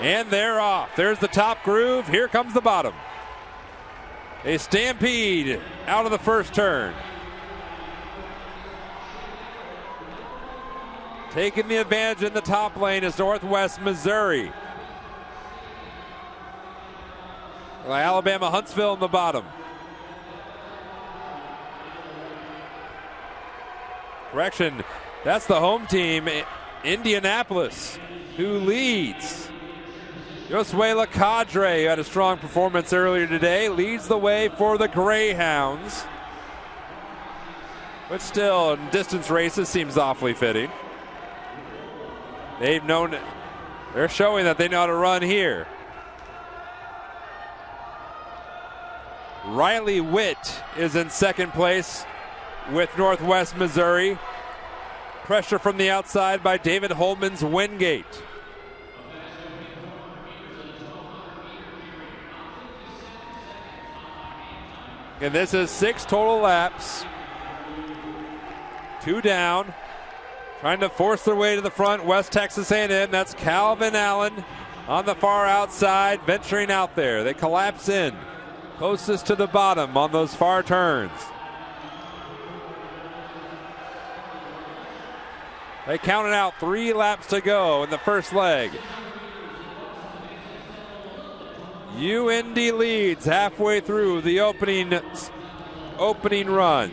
And they're off. There's the top groove. Here comes the bottom. A stampede out of the first turn. Taking the advantage in the top lane is Northwest Missouri. Alabama Huntsville in the bottom. Correction, that's the home team, Indianapolis, who leads. Josue LaCadre, who had a strong performance earlier today, leads the way for the Greyhounds. But still, in distance races, seems awfully fitting. They're showing that they know how to run here. Riley Witt is in second place with Northwest Missouri. Pressure from the outside by David Holman's Wingate. And this is 6 total laps. 2 down. Trying to force their way to the front, West Texas A&M. That's Calvin Allen on the far outside, venturing out there. They collapse in, closest to the bottom on those far turns. They counted out 3 laps to go in the first leg. UND leads halfway through the opening run.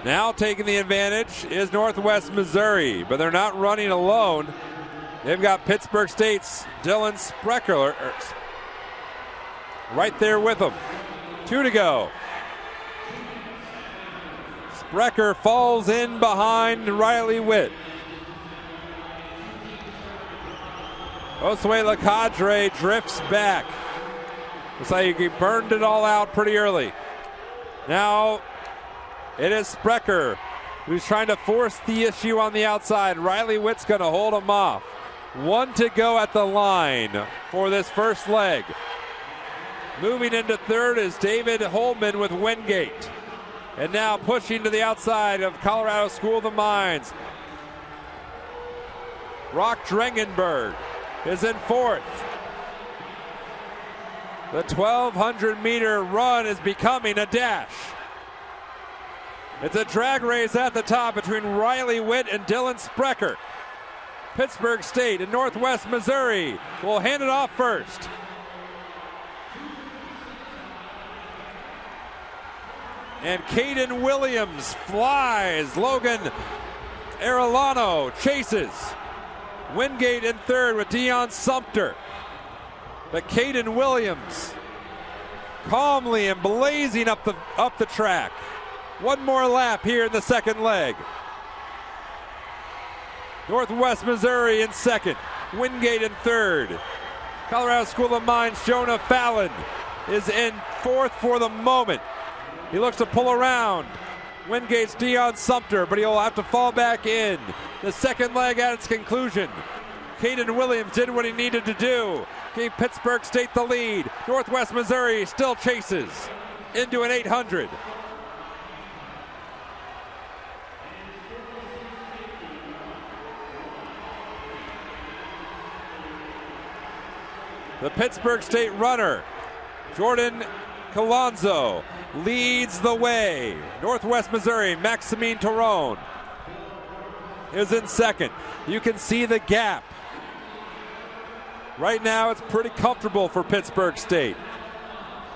Now taking the advantage is Northwest Missouri, but they're not running alone. They've got Pittsburgh State's Dylan Sprecher right there with them. 2 to go. Sprecher falls in behind Riley Witt. Josue LaCadre drifts back. Looks like he burned it all out pretty early. Now it is Sprecher who's trying to force the issue on the outside. Riley Witt's going to hold him off. 1 to go at the line for this first leg. Moving into third is David Holman with Wingate. And now pushing to the outside of Colorado School of the Mines. Brock Drengenberg is in fourth. The 1,200-meter run is becoming a dash. It's a drag race at the top between Riley Witt and Dylan Sprecher. Pittsburgh State and Northwest Missouri will hand it off first. And Caden Williams flies. Logan Arellano chases. Wingate in third with Deion Sumter. But Caden Williams calmly and blazing up the track. 1 more lap here in the second leg. Northwest Missouri in second. Wingate in third. Colorado School of Mines' Jonah Fallon is in fourth for the moment. He looks to pull around Wingate's Deion Sumter, but he'll have to fall back in. The second leg at its conclusion. Caden Williams did what he needed to do. Gave Pittsburgh State the lead. Northwest Missouri still chases into an 800. The Pittsburgh State runner, Jordan Colonzo, leads the way. Northwest Missouri, Maximine Torone is in second. You can see the gap. Right now, it's pretty comfortable for Pittsburgh State.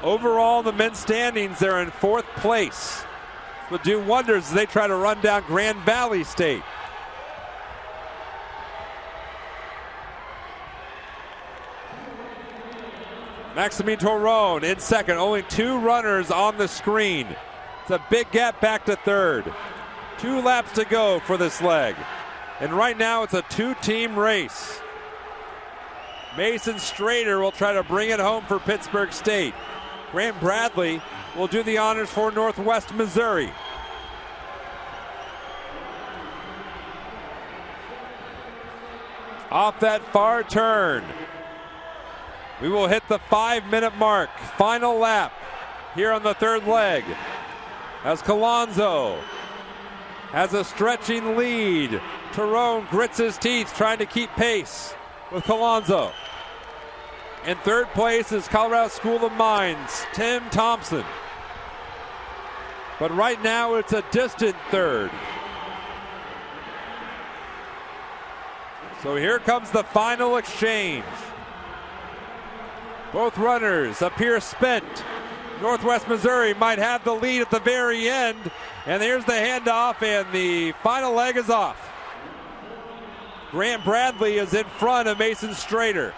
Overall, the men's standings, they're in fourth place. Will do wonders as they try to run down Grand Valley State. Maximine Torone in second. Only 2 runners on the screen. It's a big gap back to third. 2 laps to go for this leg. And right now it's a 2-team race. Mason Strader will try to bring it home for Pittsburgh State. Grant Bradley will do the honors for Northwest Missouri. Off that far turn, we will hit the 5-minute mark. Final lap here on the third leg, as Colonzo has a stretching lead. Tyrone grits his teeth trying to keep pace with Colonzo. In third place is Colorado School of Mines, Tim Thompson. But right now it's a distant third. So here comes the final exchange. Both runners appear spent. Northwest Missouri might have the lead at the very end. And here's the handoff, and the final leg is off. Grant Bradley is in front of Mason Strader.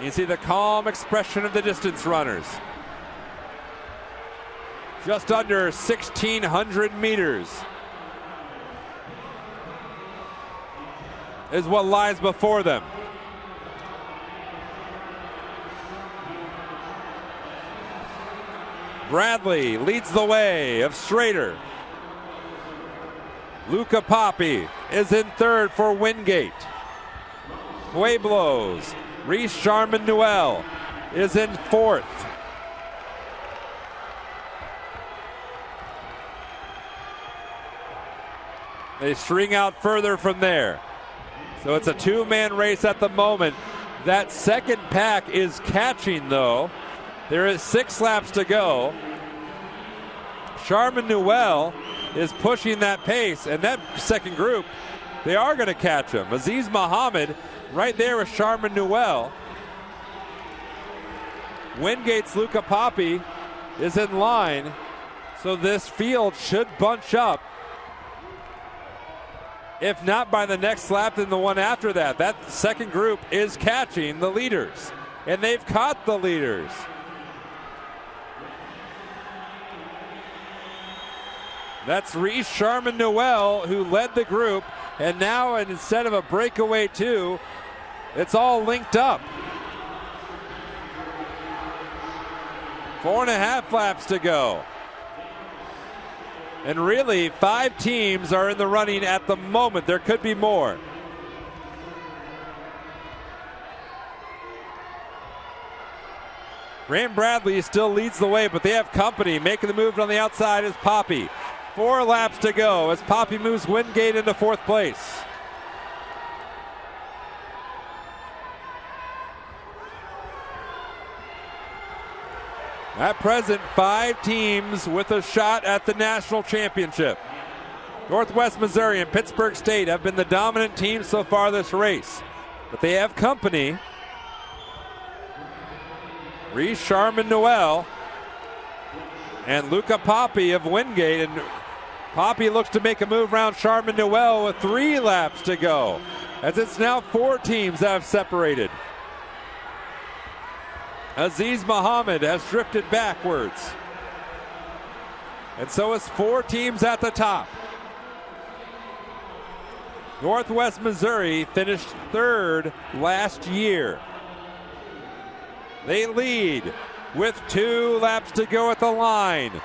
You see the calm expression of the distance runners. Just under 1,600 meters is what lies before them. Bradley leads the way of Strader. Luca Papi is in third for Wingate. Pueblo's Reese Sharman Newell is in fourth. They string out further from there. So it's a two-man race at the moment. That second pack is catching, though. There is 6 laps to go. Sharman Newell is pushing that pace, and that second group, they are going to catch him. Aziz Muhammad right there with Sharman Newell. Wingate's Luca Papi is in line, so this field should bunch up. If not by the next lap, then the one after that. That second group is catching the leaders, and they've caught the leaders. That's Reese Sharman Newell who led the group, and now instead of a breakaway 2, it's all linked up. 4.5 laps to go. And really, 5 teams are in the running at the moment. There could be more. Grant Bradley still leads the way, but they have company. Making the move on the outside is Papi. 4 laps to go as Papi moves Wingate into 4th place. At present, 5 teams with a shot at the national championship. Northwest Missouri and Pittsburgh State have been the dominant teams so far this race, but they have company. Reese Sharman Newell and Luca Papi of Wingate, and Papi looks to make a move around Sharman Newell with 3 laps to go, as it's now 4 teams that have separated. Aziz Muhammad has drifted backwards, and so is 4 teams at the top. Northwest Missouri finished 3rd last year. They lead with 2 laps to go at the line.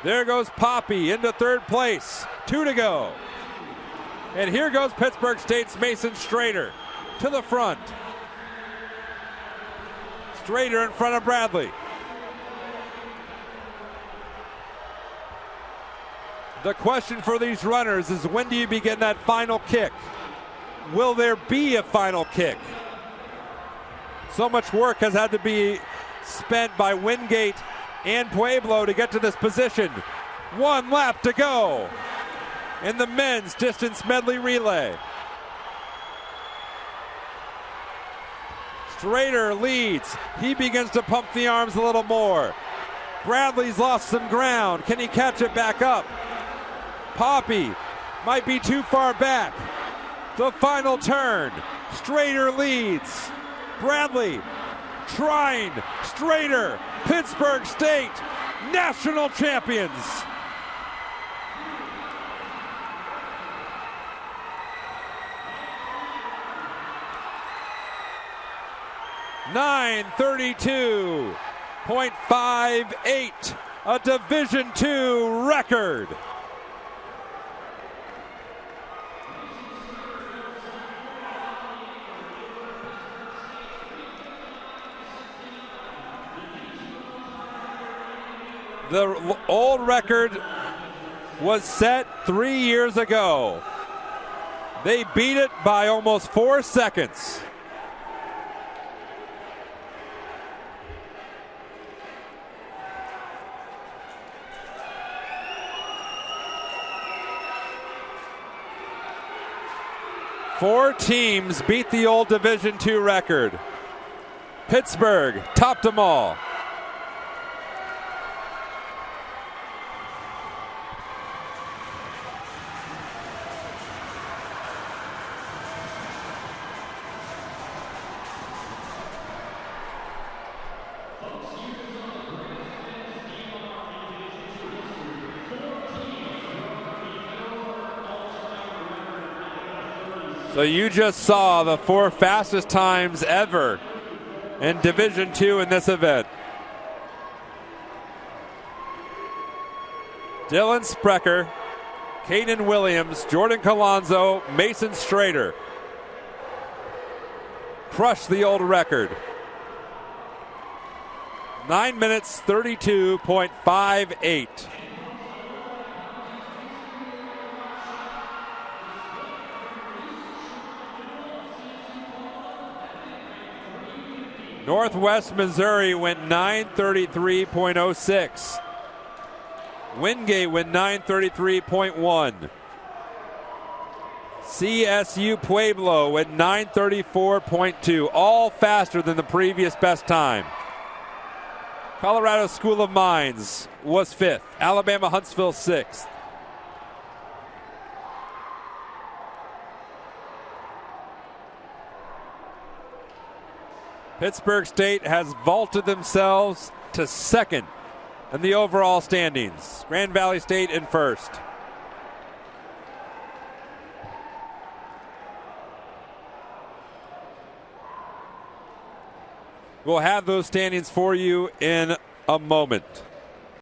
There goes Papi into 3rd place. 2 to go. And here goes Pittsburgh State's Mason Strader to the front. Strader in front of Bradley. The question for these runners is, when do you begin that final kick? Will there be a final kick? So much work has had to be spent by Wingate and Pueblo to get to this position. 1 lap to go in the men's distance medley relay. Strader leads. He begins to pump the arms a little more. Bradley's lost some ground. Can he catch it back up? Papi might be too far back. The final turn. Strader leads. Bradley trying. Strader, Pittsburgh State, national champions. .932.58, a Division II record. The old record was set 3 years ago. They beat it by almost 4 seconds. Four teams beat the old Division II record. Pittsburgh topped them all. So you just saw the 4 fastest times ever in Division II in this event. Dylan Sprecher, Caden Williams, Jordan Colonzo, Mason Strader crushed the old record. 9 minutes 32.58. Northwest Missouri went 9:33.06. Wingate went 9:33.1. CSU Pueblo went 9:34.2, all faster than the previous best time. Colorado School of Mines was 5th. Alabama Huntsville 6th. Pittsburgh State has vaulted themselves to 2nd in the overall standings. Grand Valley State in 1st. We'll have those standings for you in a moment.